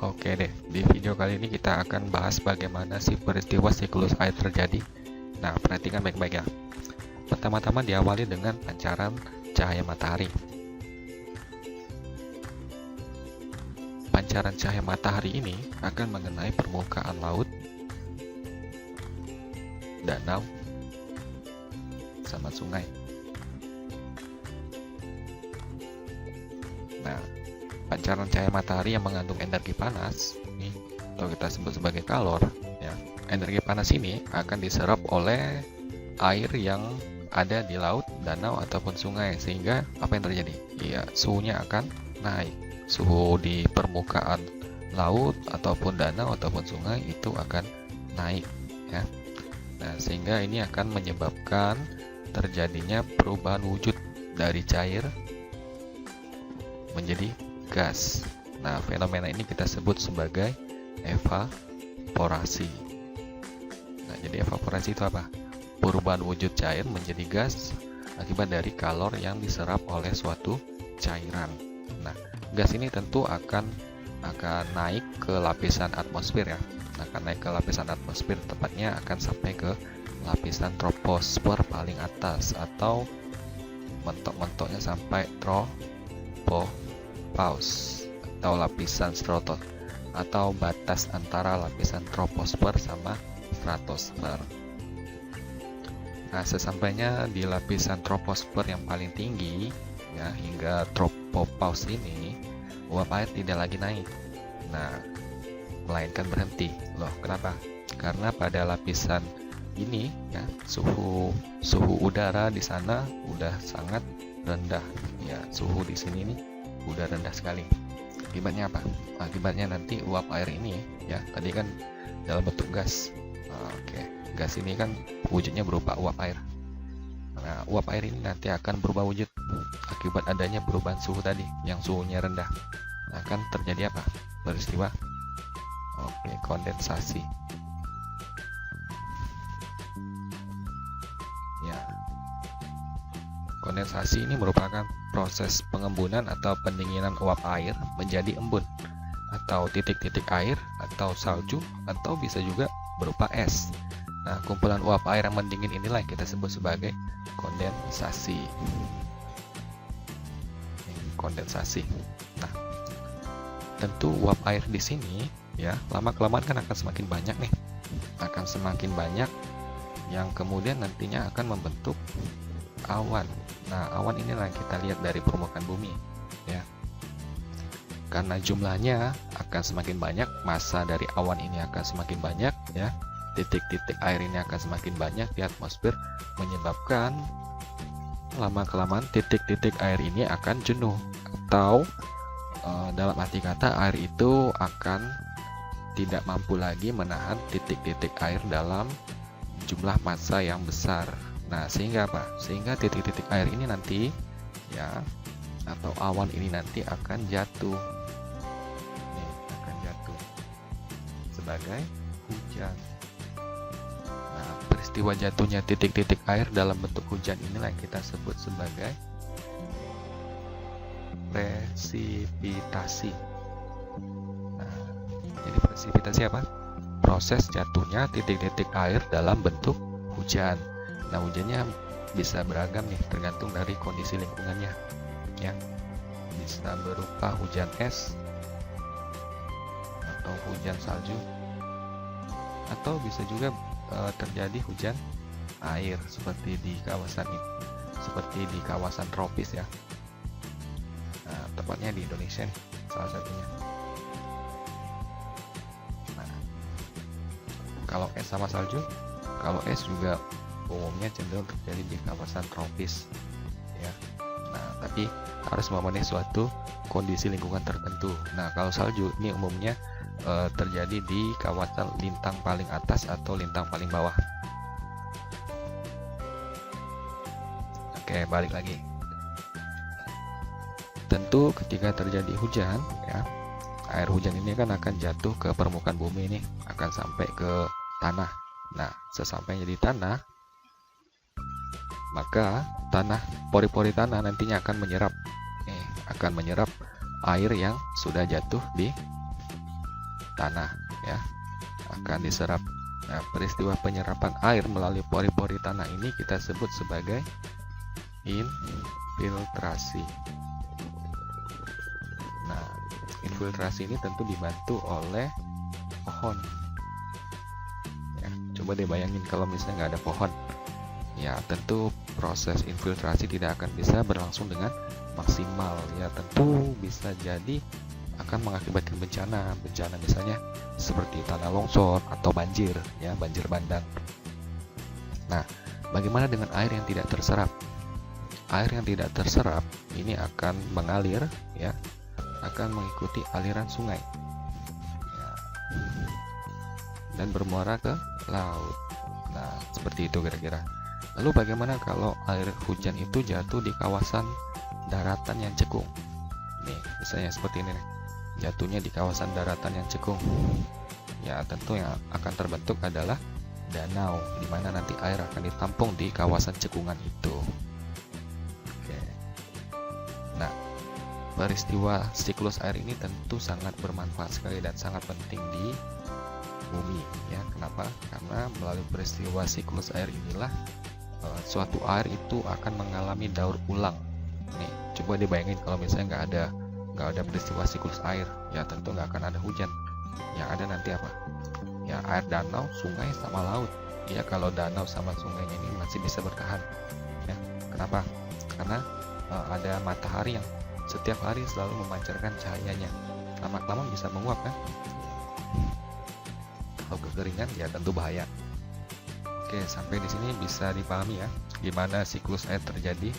Oke deh, di video kali ini kita akan bahas bagaimana sih peristiwa siklus air terjadi. Nah, perhatikan baik-baik ya. Pertama-tama diawali dengan pancaran cahaya matahari. Pancaran cahaya matahari ini akan mengenai permukaan laut, danau, sama sungai. Nah, pancaran cahaya matahari yang mengandung energi panas, ini atau kita sebut sebagai kalor, ya. Energi panas ini akan diserap oleh air yang ada di laut, danau ataupun sungai, sehingga apa yang terjadi? Ya, suhunya akan naik. Suhu di permukaan laut ataupun danau ataupun sungai itu akan naik, ya. Nah, sehingga ini akan menyebabkan terjadinya perubahan wujud dari cair menjadi gas. Nah, fenomena ini kita sebut sebagai evaporasi. Nah, jadi evaporasi itu apa? Perubahan wujud cair menjadi gas akibat dari kalor yang diserap oleh suatu cairan. Nah, gas ini tentu akan naik ke lapisan atmosfer, ya. Akan naik ke lapisan atmosfer, tepatnya akan sampai ke lapisan troposfer paling atas, atau mentok-mentoknya sampai tropopause atau lapisan stratos, atau batas antara lapisan troposfer sama stratosfer. Nah, sesampainya di lapisan troposfer yang paling tinggi, ya, hingga tropopause ini, uap air tidak lagi naik. Nah, melainkan berhenti. Loh, kenapa? Karena pada lapisan ini, ya, suhu udara di sana udah sangat rendah. Ya, suhu di sini nih udah rendah sekali. Akibatnya apa? Akibatnya nanti uap air ini, ya, tadi kan dalam bentuk gas. Oke, gas ini kan wujudnya berupa uap air. Nah, uap air ini nanti akan berubah wujud akibat adanya perubahan suhu tadi yang suhunya rendah. Nah, akan terjadi apa? Peristiwa kondensasi. Ya. Kondensasi ini merupakan proses pengembunan atau pendinginan uap air menjadi embun atau titik-titik air atau salju, atau bisa juga berupa es. Nah, kumpulan uap air yang mendingin inilah yang kita sebut sebagai kondensasi. Kondensasi. Nah, tentu uap air di sini, ya, lama-kelamaan kan akan semakin banyak nih. Akan semakin banyak yang kemudian nantinya akan membentuk awan. Nah, awan inilah yang kita lihat dari permukaan bumi, ya. Karena jumlahnya akan semakin banyak, massa dari awan ini akan semakin banyak, ya. Titik-titik air ini akan semakin banyak di atmosfer, menyebabkan lama-kelamaan titik-titik air ini akan jenuh, atau dalam arti kata air itu akan tidak mampu lagi menahan titik-titik air dalam jumlah massa yang besar. Nah, sehingga apa? Sehingga titik-titik air ini nanti, ya, atau awan ini nanti akan jatuh. Ini akan jatuh sebagai hujan. Nah, peristiwa jatuhnya titik-titik air dalam bentuk hujan inilah yang kita sebut sebagai presipitasi. Nah, jadi presipitasi apa? Proses jatuhnya titik-titik air dalam bentuk hujan. Nah, hujannya bisa beragam nih, tergantung dari kondisi lingkungannya, ya. Bisa berupa hujan es atau hujan salju, atau bisa juga terjadi hujan air seperti di kawasan tropis, ya. Nah, tepatnya di Indonesia nih, salah satunya. Nah, kalau es sama salju, kalau es juga umumnya cenderung terjadi di kawasan tropis, ya. Nah, tapi harus memenuhi suatu kondisi lingkungan tertentu. Nah, kalau salju ini umumnya terjadi di kawasan lintang paling atas atau lintang paling bawah. Oke, balik lagi. Tentu ketika terjadi hujan, ya, air hujan ini kan akan jatuh ke permukaan bumi, ini akan sampai ke tanah. Nah, sesampainya di tanah, maka pori-pori tanah nantinya akan menyerap air yang sudah jatuh di tanah ya, akan diserap. Nah, peristiwa penyerapan air melalui pori-pori tanah ini kita sebut sebagai infiltrasi. Nah, infiltrasi ini tentu dibantu oleh pohon. Ya, coba deh bayangin kalau misalnya nggak ada pohon. Ya, tentu proses infiltrasi tidak akan bisa berlangsung dengan maksimal. Ya, tentu bisa jadi akan mengakibatkan bencana misalnya seperti tanah longsor atau banjir, ya, banjir bandang. Nah, bagaimana dengan air yang tidak terserap? Air yang tidak terserap ini akan mengalir, ya, akan mengikuti aliran sungai, ya, dan bermuara ke laut. Nah, seperti itu kira-kira. Lalu bagaimana kalau air hujan itu jatuh di kawasan daratan yang cekung? Nih, misalnya seperti ini nih. Jatuhnya di kawasan daratan yang cekung. Ya, tentu yang akan terbentuk adalah danau, di mana nanti air akan ditampung di kawasan cekungan itu. Oke. Nah, peristiwa siklus air ini tentu sangat bermanfaat sekali dan sangat penting di bumi, ya. Kenapa? Karena melalui peristiwa siklus air inilah suatu air itu akan mengalami daur ulang. Nih, coba dibayangin kalau misalnya nggak ada peristiwa siklus air, ya tentu nggak akan ada hujan. Yang ada nanti apa? Ya, air danau, sungai, sama laut. Ya, kalau danau sama sungainya ini masih bisa bertahan. Ya, kenapa? Karena ada matahari yang setiap hari selalu memancarkan cahayanya. Lama-lama bisa menguap kan? Kalau kekeringan ya tentu bahaya. Oke, sampai di sini bisa dipahami ya gimana siklus air terjadi.